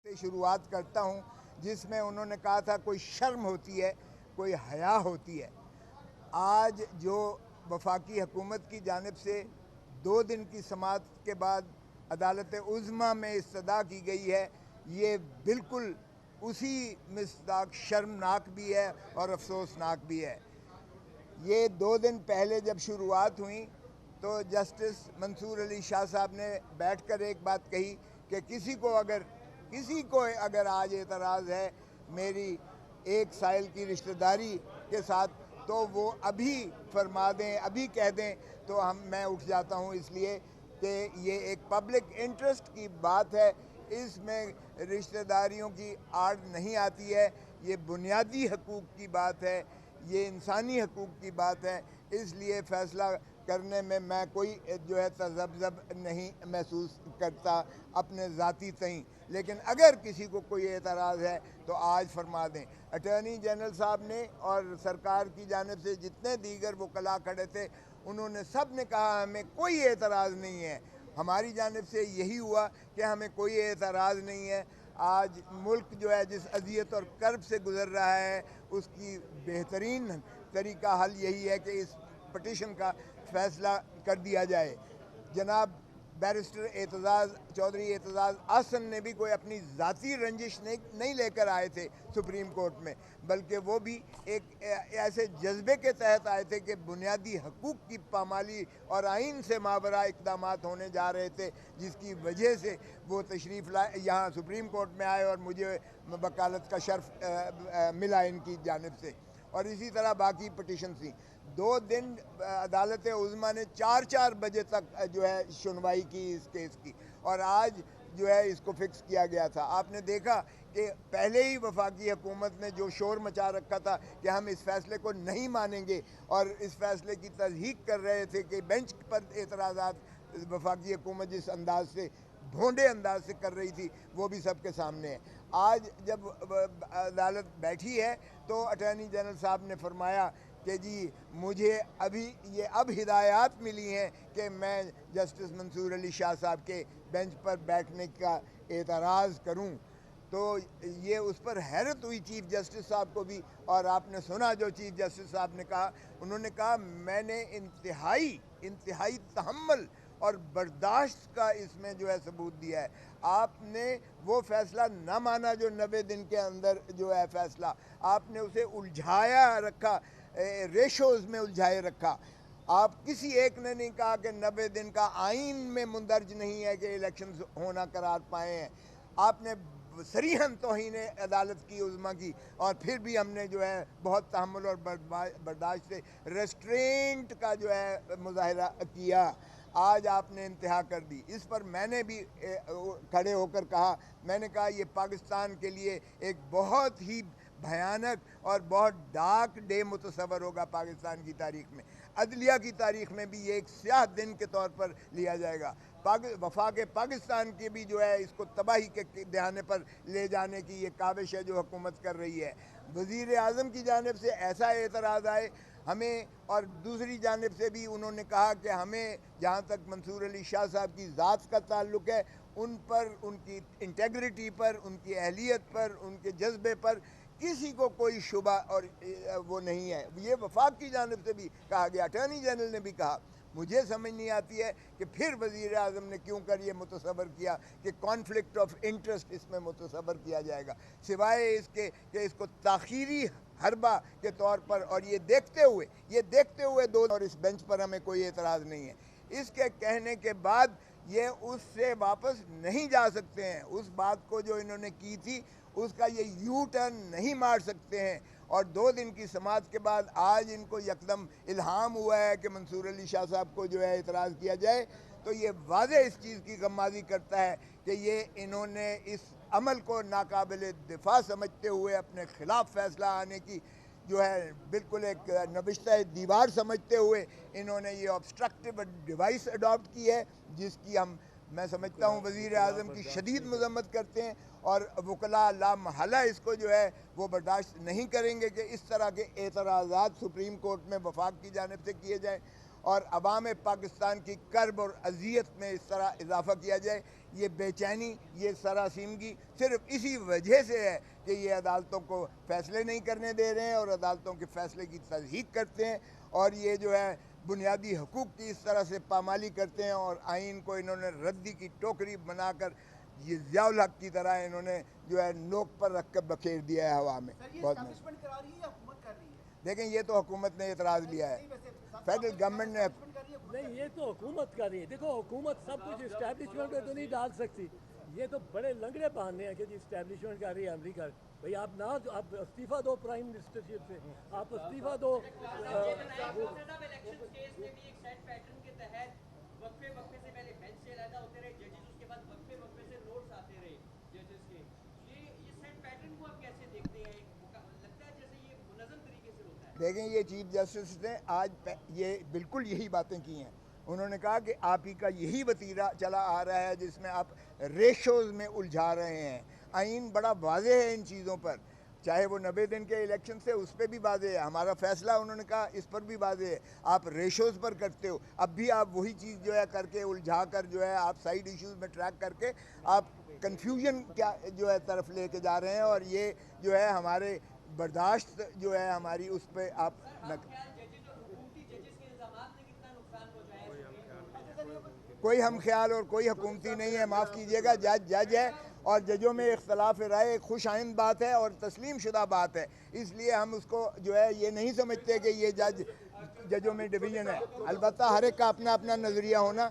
से शुरुआत करता हूं, जिसमें उन्होंने कहा था कोई शर्म होती है, कोई हया होती है। आज जो वफाकी हुकूमत की जानिब से 2 दिन की समाअत के बाद अदालत उज़्मा में इस्तदा की गई है, ये बिल्कुल उसी मिसदाक शर्मनाक भी है और अफसोसनाक भी है। ये 2 दिन पहले जब शुरुआत हुई तो जस्टिस मंसूर अली शाह साहब ने बैठकर एक बात कही कि किसी को अगर आज एतराज़ है मेरी एक साइल की रिश्तेदारी के साथ, तो वो अभी फरमा दें, अभी कह दें, तो मैं उठ जाता हूँ, इसलिए कि ये एक पब्लिक इंटरेस्ट की बात है, इसमें रिश्तेदारियों की आड़ नहीं आती है, ये बुनियादी हकूक़ की बात है, ये इंसानी हकूक़ की बात है। इसलिए फ़ैसला करने में मैं कोई जो है तज़ब्ज़ब नहीं महसूस करता अपने ज़ाती तईं। लेकिन अगर किसी को कोई एतराज़ है तो आज फरमा दें। अटॉर्नी जनरल साहब ने और सरकार की जानिब से जितने दीगर वकला खड़े थे, उन्होंने सब ने कहा हमें कोई एतराज़ नहीं है। हमारी जानिब से यही हुआ कि हमें कोई एतराज़ नहीं है। आज मुल्क जो है जिस अज़ियत और कर्ब से गुज़र रहा है, उसकी बेहतरीन तरीका हल यही है कि इस पटिशन का फ़ैसला कर दिया जाए। जनाब बैरिस्टर चौधरी एतज़ाज़ आसन ने भी कोई अपनी ज़ाती रंजिश नहीं लेकर आए थे सुप्रीम कोर्ट में, बल्कि वो भी एक ऐसे जज्बे के तहत आए थे कि बुनियादी हकूक़ की पामाली और आइन से मावरा इक़दामात होने जा रहे थे, जिसकी वजह से वो तशरीफ़ लाए यहाँ सुप्रीम कोर्ट में आए और मुझे वकालत का शर्फ मिला इनकी जानिब से। और इसी तरह बाकी पटिशन थी। 2 दिन अदालत उज़्मा ने 4-4 बजे तक जो है सुनवाई की इस केस की, और आज जो है इसको फिक्स किया गया था। आपने देखा कि पहले ही वफाकी हुकूमत ने जो शोर मचा रखा था कि हम इस फैसले को नहीं मानेंगे, और इस फैसले की तस्दीक कर रहे थे कि बेंच पर एतराज़ात वफाकी हुकूमत जिस अंदाज से भोंडे अंदाज से कर रही थी, वो भी सबके सामने है। आज जब अदालत बैठी है तो अटॉर्नी जनरल साहब ने फरमाया कि जी मुझे अब हिदायत मिली हैं कि मैं जस्टिस मंसूर अली शाह साहब के बेंच पर बैठने का एतराज़ करूं। तो ये उस पर हैरत हुई चीफ़ जस्टिस साहब को भी, और आपने सुना जो चीफ़ जस्टिस साहब ने कहा। उन्होंने कहा मैंने इंतहाई तहम्मुल और बर्दाश्त का इसमें जो है सबूत दिया है। आपने वो फ़ैसला ना माना जो 90 दिन के अंदर जो है फ़ैसला, आपने उसे उलझाया रखा, रेशोज़ में उलझाए रखा। आप किसी एक ने नहीं कहा कि 90 दिन का आइन में मुंदरज नहीं है कि इलेक्शंस होना करार पाए हैं। आपने सरीहन तौहीन अदालत की उज़्मा की, और फिर भी हमने जो है बहुत तहम्मुल और बर्दाश्त से रेस्ट्रेंट का जो है मुज़ाहिरा किया। आज आपने इंतहा कर दी। इस पर मैंने भी खड़े होकर कहा, मैंने कहा ये पाकिस्तान के लिए एक बहुत ही भयानक और बहुत डार्क डे मुतसव्वर होगा पाकिस्तान की तारीख़ में। अदलिया की तारीख़ में भी ये एक स्याह दिन के तौर पर लिया जाएगा। वफाक पाकिस्तान की भी जो है इसको तबाही के दहाने पर ले जाने की ये काविश है जो हुकूमत कर रही है। वज़ीर आज़म की जानिब से ऐसा एतराज़ आए हमें, और दूसरी जानिब से भी उन्होंने कहा कि हमें जहाँ तक मंसूर अली शाह साहब की ज़ात का ताल्लुक़ है, उन पर, उनकी इंटेग्रिटी पर, उनकी अहलियत पर, उनके जज्बे पर किसी को कोई शुबा और वो नहीं है। ये वफाक की जानिब से भी कहा गया। अटॉर्नी जनरल ने भी कहा। मुझे समझ नहीं आती है कि फिर वज़ीर आज़म ने क्यों कर ये मुतसव्वर किया कि कॉन्फ्लिक्ट ऑफ इंटरेस्ट इसमें मुतसव्वर किया जाएगा, सिवाय इसके कि इसको ताख़ीरी हरबा के तौर पर, और ये देखते हुए 2 और इस बेंच पर हमें कोई एतराज़ नहीं है। इसके कहने के बाद ये उससे वापस नहीं जा सकते हैं। उस बात को जो इन्होंने की थी उसका ये यू टर्न नहीं मार सकते हैं। और 2 दिन की समाअत के बाद आज इनको यकदम इल्हाम हुआ है कि मंसूर अली शाह साहब को जो है एतराज़ किया जाए, तो ये वाज़े इस चीज़ की गम्माज़ी करता है कि ये इन्होंने इस अमल को नाकाबिल दिफा समझते हुए अपने ख़िलाफ़ फ़ैसला आने की जो है बिल्कुल एक नबिश्ता दीवार समझते हुए इन्होंने ये ऑब्स्ट्रक्टिव डिवाइस अडॉप्ट की है, जिसकी मैं समझता हूँ वज़ीर आज़म की शदीद मज़म्मत करते हैं, और वकला ला महला इसको जो है वो बर्दाश्त नहीं करेंगे कि इस तरह के एतराज़ात सुप्रीम कोर्ट में वफाक की जानिब से किए जाएँ। और अवाम पाकिस्तान की कर्ब और अजियत में इस तरह इजाफा किया जाए। ये बेचैनी, ये सरासीमगी सिर्फ इसी वजह से है कि ये अदालतों को फ़ैसले नहीं करने दे रहे हैं और अदालतों के फ़ैसले की तस्दीक करते हैं, और ये जो है बुनियादी हकूक़ की इस तरह से पामाली करते हैं, और आइन को इन्होंने रद्दी की टोकरी बनाकर ये ज़ियाउल हक की तरह इन्होंने जो है नोक पर रख कर बखेर दिया है हवा में। बहुत देखें, ये तो हुकूमत ने एतराज़ लिया है, फेडरल गवर्नमेंट ने। नहीं, ये तो हुकूमत कर रही है। देखो, हुकूमत सब कुछ इस्टेब्लिशमेंट में तो नहीं डाल सकती। ये तो बड़े लंगड़े बहाने हैं कि जी इस्टेब्लिशमेंट कर रही है अमेरिका। भाई आप ना, आप इस्तीफ़ा दो प्राइम मिनिस्टरशिप से, आप इस्तीफ़ा दो। देखें, ये चीफ जस्टिस ने आज ये बिल्कुल यही बातें की हैं। उन्होंने कहा कि आप ही का यही वतीरा चला आ रहा है जिसमें आप रेशोज़ में उलझा रहे हैं। आइन बड़ा वाज़ेह है इन चीज़ों पर, चाहे वो 90 दिन के इलेक्शन से उस पर भी वाज़ेह है, हमारा फ़ैसला उन्होंने कहा इस पर भी वाज़ेह है। आप रेशोज़ पर करते हो, अब भी आप वही चीज़ जो है करके उलझा कर जो है आप साइड इश्यूज़ में ट्रैक करके आप कन्फ्यूजन क्या जो है तरफ लेके जा रहे हैं, और ये जो है हमारे बर्दाश्त जो है हमारी उस पर आप न। कोई हम ख्याल और कोई हुकूमती नहीं है, माफ़ कीजिएगा, जज जज है, और जजों में इख्तलाफ राय एक खुश आइंद बात है और तस्लीम शुदा बात है। इसलिए हम उसको जो है ये नहीं समझते कि ये जजों में डिवीज़न है। अलबत्ता हर एक का अपना अपना नज़रिया होना।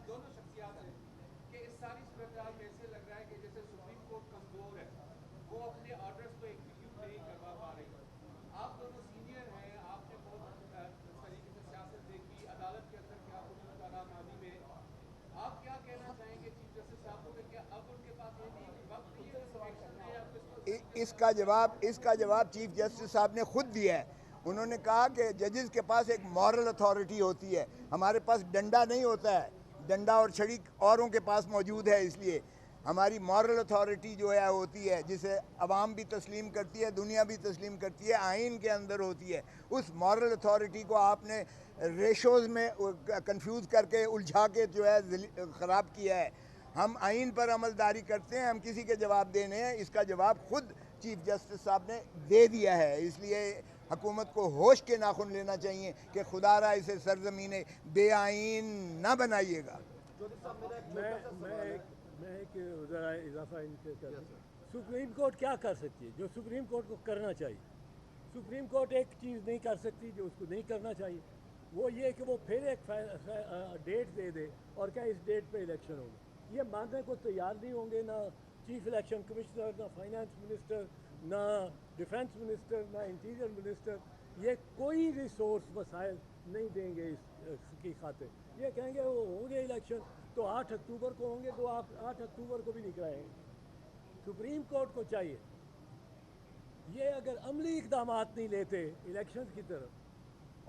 इसका जवाब चीफ जस्टिस साहब ने खुद दिया है। उन्होंने कहा कि जजेस के पास एक मॉरल अथॉरिटी होती है, हमारे पास डंडा नहीं होता है, डंडा और छड़ी औरों के पास मौजूद है। इसलिए हमारी मॉरल अथॉरिटी जो है होती है, जिसे अवाम भी तस्लीम करती है, दुनिया भी तस्लीम करती है, आइन के अंदर होती है। उस मॉरल अथॉरिटी को आपने रेशोज़ में कंफ्यूज करके उलझा के जो है ख़राब किया है। हम आइन पर अमलदारी करते हैं, हम किसी के जवाब देने हैं, इसका जवाब खुद चीफ जस्टिस साहब ने दे दिया है। इसलिए हुकूमत को होश के नाखुन लेना चाहिए कि खुदारा इसे सरजमीन बेआइन ना बनाइएगा। मैं एक ज़रा इजाफा इनके कर, सुप्रीम कोर्ट क्या कर सकती है जो सुप्रीम कोर्ट को करना चाहिए? सुप्रीम कोर्ट एक चीज़ नहीं कर सकती जो उसको नहीं करना चाहिए, वो ये कि वो फिर एक डेट दे दे और क्या इस डेट पे इलेक्शन होगा। ये मानने को तैयार नहीं होंगे, ना चीफ इलेक्शन कमिश्नर, ना फाइनेंस मिनिस्टर, ना डिफेंस मिनिस्टर, ना इंटीरियर मिनिस्टर। ये कोई रिसोर्स वसाइल नहीं देंगे इसकी खातिर। ये कहेंगे वो होंगे इलेक्शन तो 8 अक्टूबर को होंगे, तो आप 8 अक्टूबर को भी नहीं कराएंगे। सुप्रीम कोर्ट को चाहिए ये अगर अमली इकदाम नहीं लेते इलेक्शंस की तरफ,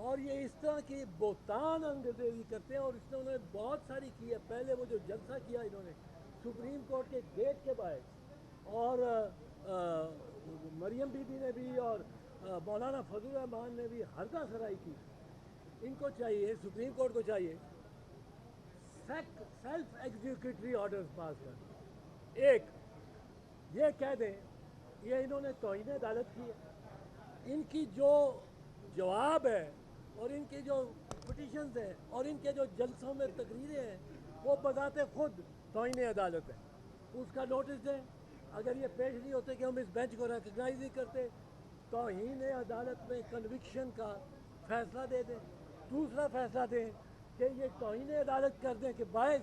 और ये इस तरह की बोतान अंगरेजी करते हैं, और इसने उन्होंने बहुत सारी की है। पहले वो जो जलसा किया इन्होंने सुप्रीम कोर्ट के गेट के बाहर, और मरियम बीबी ने भी और मौलाना फजल रहमान ने भी हरका सराई की। इनको चाहिए, सुप्रीम कोर्ट को चाहिए सेल्फ एग्जीक्यूटरी ऑर्डर्स पास कर। एक ये कह दें ये इन्होंने तौहीन अदालत की है, इनकी जो जवाब है और इनके जो पिटीशंस हैं और इनके जो जलसों में तकरीरें हैं वो बजाते खुद तौहीन अदालत है। उसका नोटिस दें। अगर ये पेश नहीं होते कि हम इस बेंच को रिकग्नाइज नहीं करते, तौहीन अदालत में कन्विक्शन का फैसला दे दें। दूसरा फैसला दें कि ये तौहीन अदालत कर दें कि बायस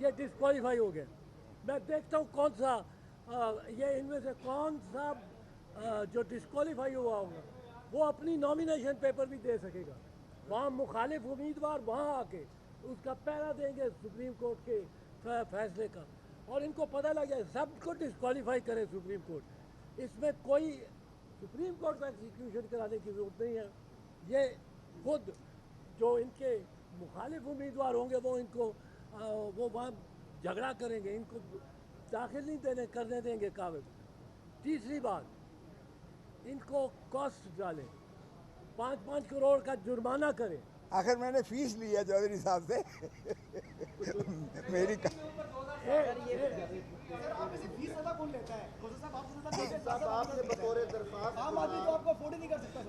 ये डिस्क्वालीफाई हो गए। मैं देखता हूँ कौन सा ये इनमें से कौन सा जो डिस्क्वालीफाई हुआ होगा वो अपनी नॉमिनेशन पेपर भी दे सकेगा। वहाँ मुखालिफ उम्मीदवार वहाँ आके उसका पहरा देंगे सुप्रीम कोर्ट के फैसले का, और इनको पता लग जाए सबको डिस्क्वालीफाई करे सुप्रीम कोर्ट। इसमें कोई सुप्रीम कोर्ट का एग्जीक्यूशन कराने की ज़रूरत नहीं है। ये खुद जो इनके मुखालिफ उम्मीदवार होंगे वो इनको वो वहाँ झगड़ा करेंगे, इनको दाखिल नहीं करने देंगे कागज। तीसरी बात, इनको कॉस्ट डालें, 5-5 करोड़ का जुर्माना करें। आखिर मैंने फीस ली है चौधरी साहब से मेरी आपने बतौर दरख्वास्त आम आदमी तो आपको अफोर्ड ही नहीं कर सकता।